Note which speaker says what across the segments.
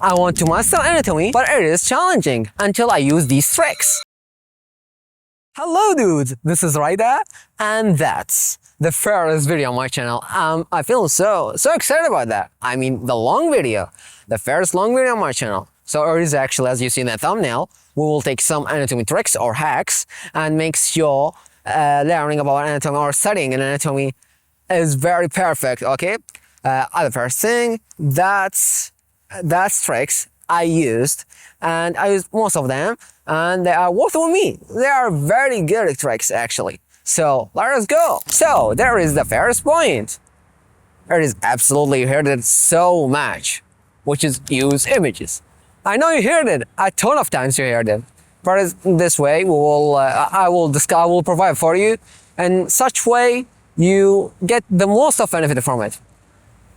Speaker 1: I want to master anatomy, but it is challenging until I use these tricks. Hello dudes, this is Raida, and that's the first video on my channel. I feel so excited about that. I mean, the long video, the first long video on my channel. So it is actually, as you see in the thumbnail, we will take some anatomy tricks or hacks and make sure learning about anatomy or studying in anatomy is very perfect, okay? The first thing, that's tricks I used, and I used most of them, and they are worth with me. They are very good tricks, actually. So let us go. So there is the first point. It is absolutely, you heard it so much, which is use images. I know you heard it a ton of times. You heard it, but this way we will. I will provide for you, and such way you get the most of benefit from it.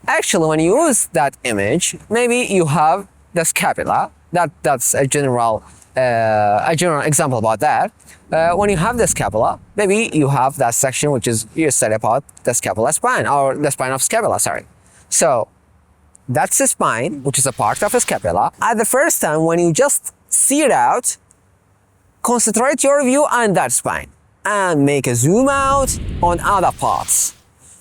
Speaker 1: Actually, when you use that image, maybe you have the scapula. That's a general example about that. When you have the scapula, maybe you have that section which is you said about the scapula spine, or the spine of scapula. Sorry. So that's the spine, which is a part of the scapula. At the first time, when you just see it out, concentrate your view on that spine and make a zoom out on other parts.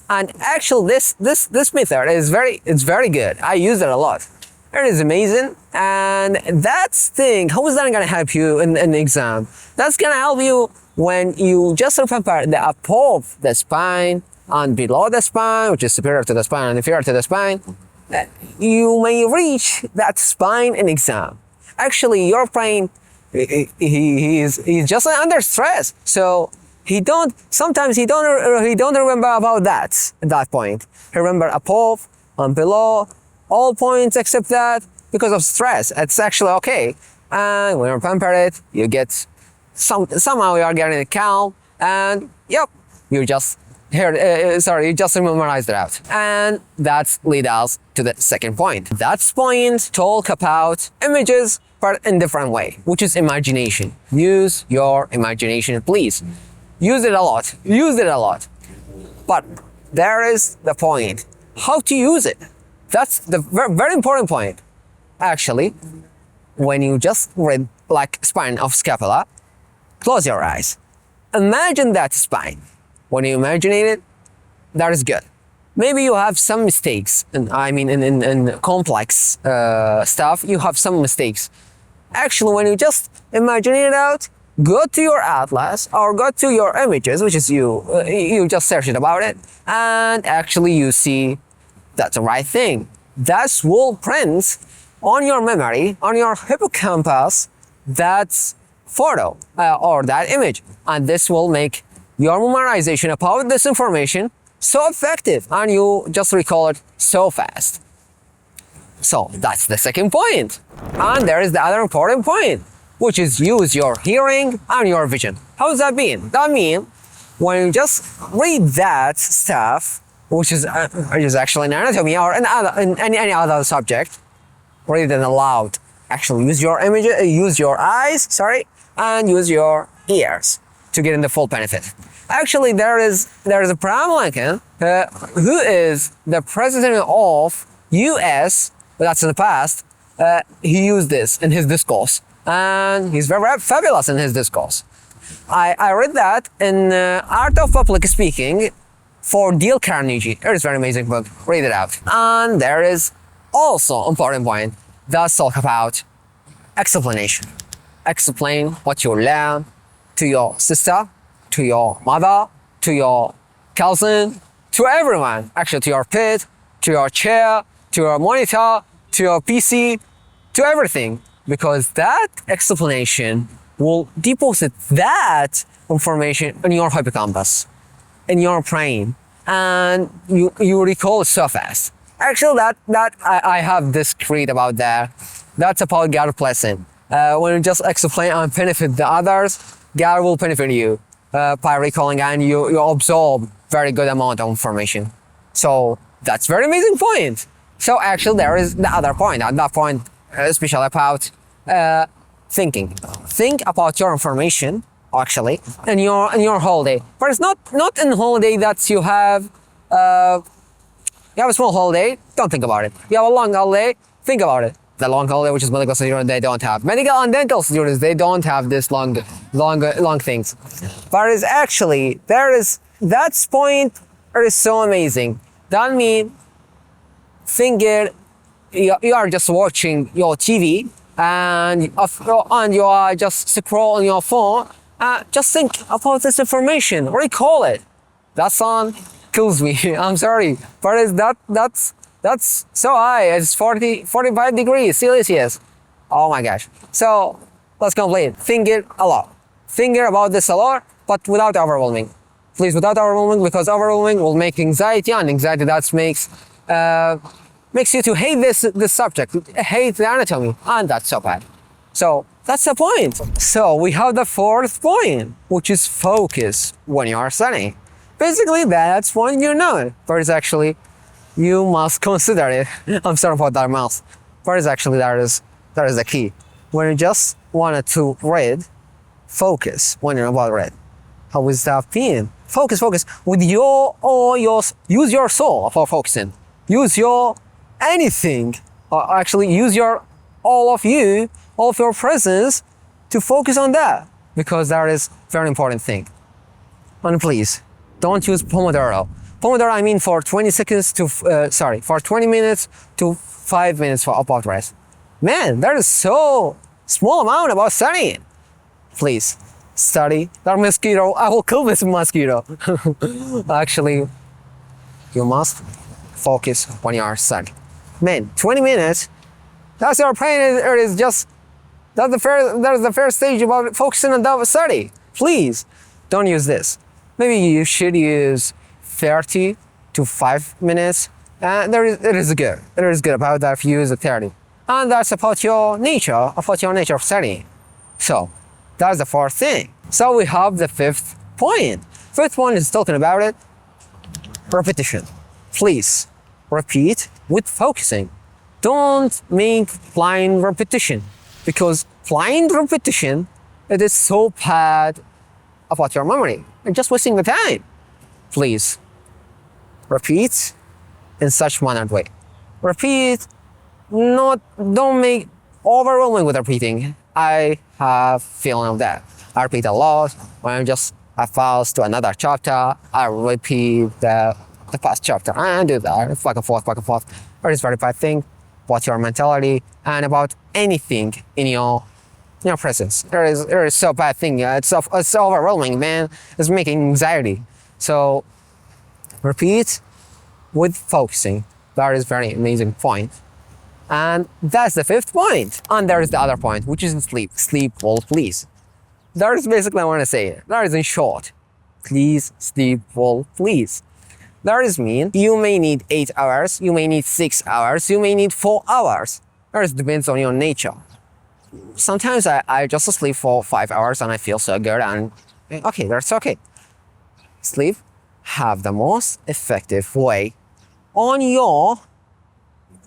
Speaker 1: And actually, this method is very good. I use it a lot. It is amazing, and that's thing. How is that gonna help you in the exam? That's gonna help you when you just remember the above the spine and below the spine, which is superior to the spine and inferior to the spine. You may reach that spine in exam. Actually, your brain, he's just under stress, so sometimes he don't remember about that at that point. He remember above and below, all points except that because of stress. It's actually okay. And when you remember it, you get somehow you are getting calm, and yep, you just you just memorized it out. And that leads us to the second point. That point talk about images, but in different way, which is imagination. Use your imagination, please. Use it a lot. Use it a lot. But there is the point. How to use it. That's the very important point. Actually, when you just read like spine of scapula, close your eyes. Imagine that spine. When you imagine it, that is good. Maybe you have some mistakes, and I mean in complex stuff, you have some mistakes. Actually, when you just imagine it out, go to your atlas or go to your images, which is you just search it about it, and actually you see that's the right thing. That will print on your memory, on your hippocampus, that photo or that image, and this will make your memorization about this information so effective, and you just recall it so fast. So that's the second point. And there is the other important point, which is use your hearing and your vision. How does that mean? That means when you just read that stuff, which is actually in anatomy or in any other subject, read it aloud. Actually, use your images, use your eyes, and use your ears to get in the full benefit. Actually, there is Abraham Lincoln, who is the president of U.S. That's in the past. He used this in his discourse, and he's very fabulous in his discourse. I read that in Art of Public Speaking for Dale Carnegie. It is a very amazing book. Read it out. And there is also an important point. Let's talk about explanation. Explain what you learn to your sister, to your mother, to your cousin, to everyone. Actually, to your pet, to your chair, to your monitor, to your PC, to everything. Because that explanation will deposit that information in your hippocampus, in your brain, and you recall it so fast. Actually, I have this creed about that. That's about God blessing. When you just explain and benefit the others, God will benefit you by recalling, and you absorb very good amount of information. So that's very amazing point. So actually, there is the other point. And that point, especially about thinking. Think about your information actually in your holiday. But it's not in holiday that you have a small holiday. Don't think about it. You have a long holiday. Think about it. the long holiday, which is medical students, they don't have. Medical and dental students, they don't have this long things. But it's actually, that's point is so amazing. That means, finger, you are just watching your TV and you are just scrolling your phone. Just think about this information, recall it. That sound kills me. I'm sorry, but that's so high. It's 45 degrees Celsius. Oh my gosh. So let's complete. Think it a lot. Think about this a lot, but without overwhelming. Please, without overwhelming, because overwhelming will make anxiety, and anxiety that makes you to hate this subject, hate the anatomy, and that's so bad. So that's the point. So we have the fourth point, which is focus when you are studying. Basically, that's when you know it, but it's actually, you must consider it. I'm sorry about that mouth, but it's actually, that is the key. When you just wanted to read, focus when you're about to read. How is that being? Focus with use your soul for focusing. Use your anything, or actually use all of your presence to focus on that, because that is very important thing. And please, don't use Pomodoro. Pomodoro, I mean for 20 seconds to, for 20 minutes to 5 minutes for about rest. Man, that is so small amount about studying. Please, study. That mosquito, I will kill this mosquito. Actually, you must focus when you are studying. Man, 20 minutes, that's your brain is just, that is the first stage about focusing on that study. Please, don't use this. Maybe you should use 30 to 5 minutes. And it is good. It is good about that if you use 30. And that's about your nature of studying. So, that's the fourth thing. So we have the fifth point. Fifth one is talking about it. Repetition. Please, repeat with focusing. Don't make blind repetition, because blind repetition, it is so bad about your memory and just wasting the time. Please, repeat in such mannered way. Repeat, don't make overwhelming with repeating. I have feeling of that. I repeat a lot. When I pass to another chapter, I repeat the past chapter. I do that, back and forth. It is very bad thing about your mentality and about anything in your presence. It is so bad thing. It's overwhelming, man. It's making anxiety. So repeat with focusing. That is very amazing point. And that's the fifth point. And there is the other point, which is sleep. Sleep well, please. That is basically what I want to say. That is in short. Please sleep well, please. That is mean you may need 8 hours, you may need 6 hours, you may need 4 hours. That depends on your nature. Sometimes I just sleep for 5 hours and I feel so good, and okay, that's okay. Sleep have the most effective way on your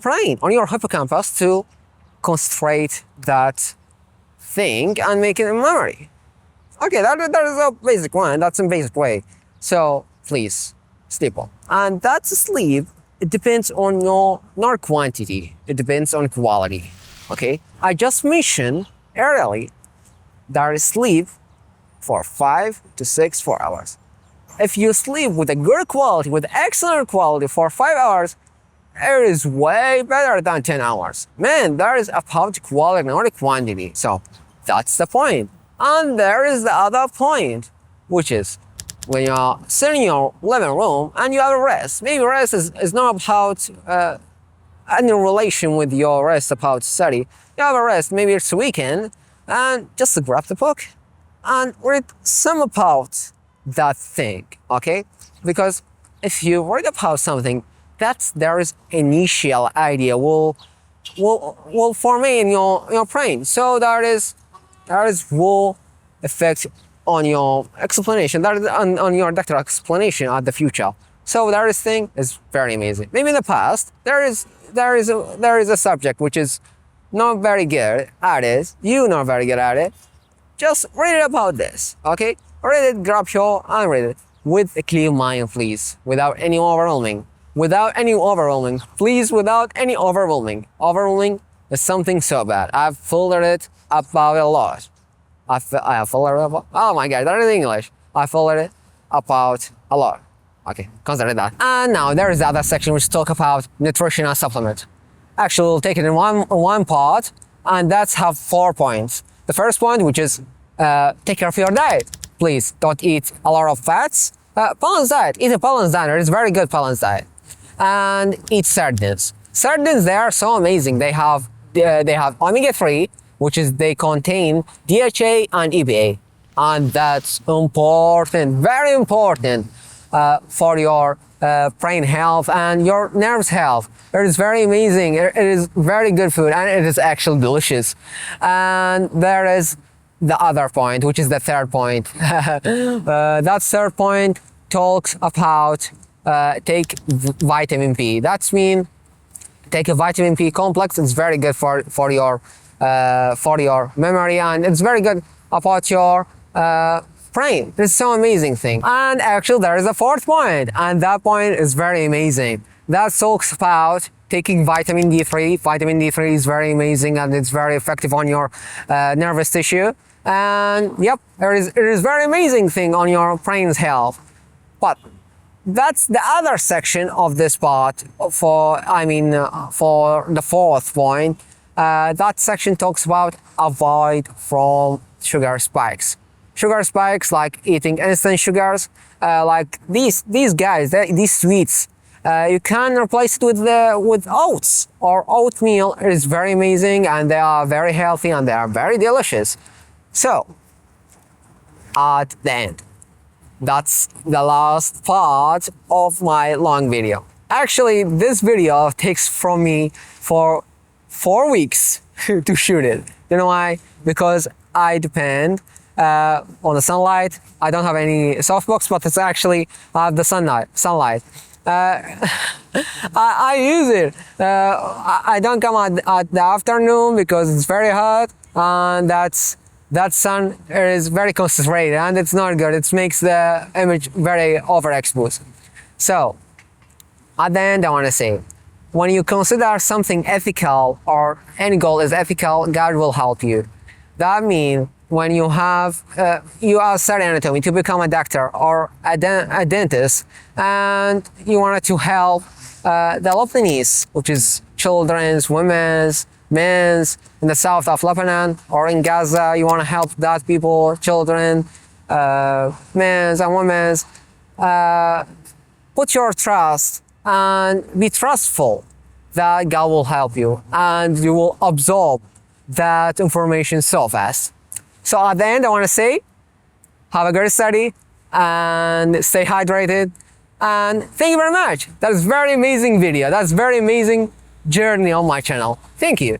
Speaker 1: brain, on your hippocampus, to concentrate that thing and make it a memory. Okay, that is a basic one. That's a basic way. So please, sleep well. And that sleep, it depends on not quantity. It depends on quality. Okay, I just mentioned earlier that is sleep for 5 to 6, 4 hours. If you sleep with a good quality, with excellent quality for 5 hours, it is way better than 10 hours. Man, that is about quality, not quantity. So that's the point. And there is the other point, which is when you're sitting in your living room and you have a rest. Maybe rest is not about any relation with your rest about study. You have a rest, maybe it's a weekend, and just grab the book and read some about that thing, okay? Because if you read about something, there is initial idea will form in your brain. So there is will affect on your explanation, that is on your doctoral explanation at the future. So that thing is very amazing. Maybe in the past there is a subject which is not very good at it. You're not very good at it. Just read about this, okay? Read it, grab your and read it with a clear mind, please, without any overwhelming. Without any overwhelming, please, without any overwhelming. Overwhelming It's something so bad. I've folded it about a lot. I have folded it about, oh my god, that is English. I folded it about a lot. Okay, consider that. And now there is the other section which talk about nutrition and supplement. Actually, we'll take it in one part, and that's have 4 points. The first point, which is take care of your diet. Please don't eat a lot of fats. Balanced diet. Eat a balanced diet. It's a very good balanced diet. And eat sardines. Sardines, they are so amazing. They have omega-3, which is they contain DHA and EPA, and that's important, very important for your brain health and your nerves health. It is very amazing. It is very good food, and it is actually delicious. And there is the other point, which is the third point. That third point talks about take vitamin P. That's mean take a vitamin P complex. It's very good for your memory, and it's very good about your brain. It's so amazing thing. And actually there is a fourth point, and that point is very amazing. That talks about taking vitamin D3. Vitamin D3 is very amazing, and it's very effective on your nervous tissue. And yep, it is very amazing thing on your brain's health. But that's the other section of this part for the fourth point. That section talks about avoid from sugar spikes. Sugar spikes like eating instant sugars, like these guys, these sweets. You can replace it with oats or oatmeal. It is very amazing, and they are very healthy, and they are very delicious. So, at the end, that's the last part of my long video. Actually, this video takes from me for 4 weeks to shoot it. You know why? Because I depend on the sunlight. I don't have any softbox, but it's actually the sunlight. I use it. I don't come at the afternoon because it's very hot, and that sun is very concentrated, and it's not good. It makes the image very overexposed. So, at the end, I want to say, when you consider something ethical or any goal is ethical, God will help you. That means when you have you are studying anatomy to become a doctor or a dentist, and you wanted to help the Lebanese, which is children's, women's, men's in the south of Lebanon or in Gaza, you want to help that people, children, men's and women's. Put your trust and be trustful that God will help you, and you will absorb that information so fast. So at the end, I want to say, have a great study and stay hydrated. And thank you very much. That's a very amazing video. That's a very amazing journey on my channel. Thank you.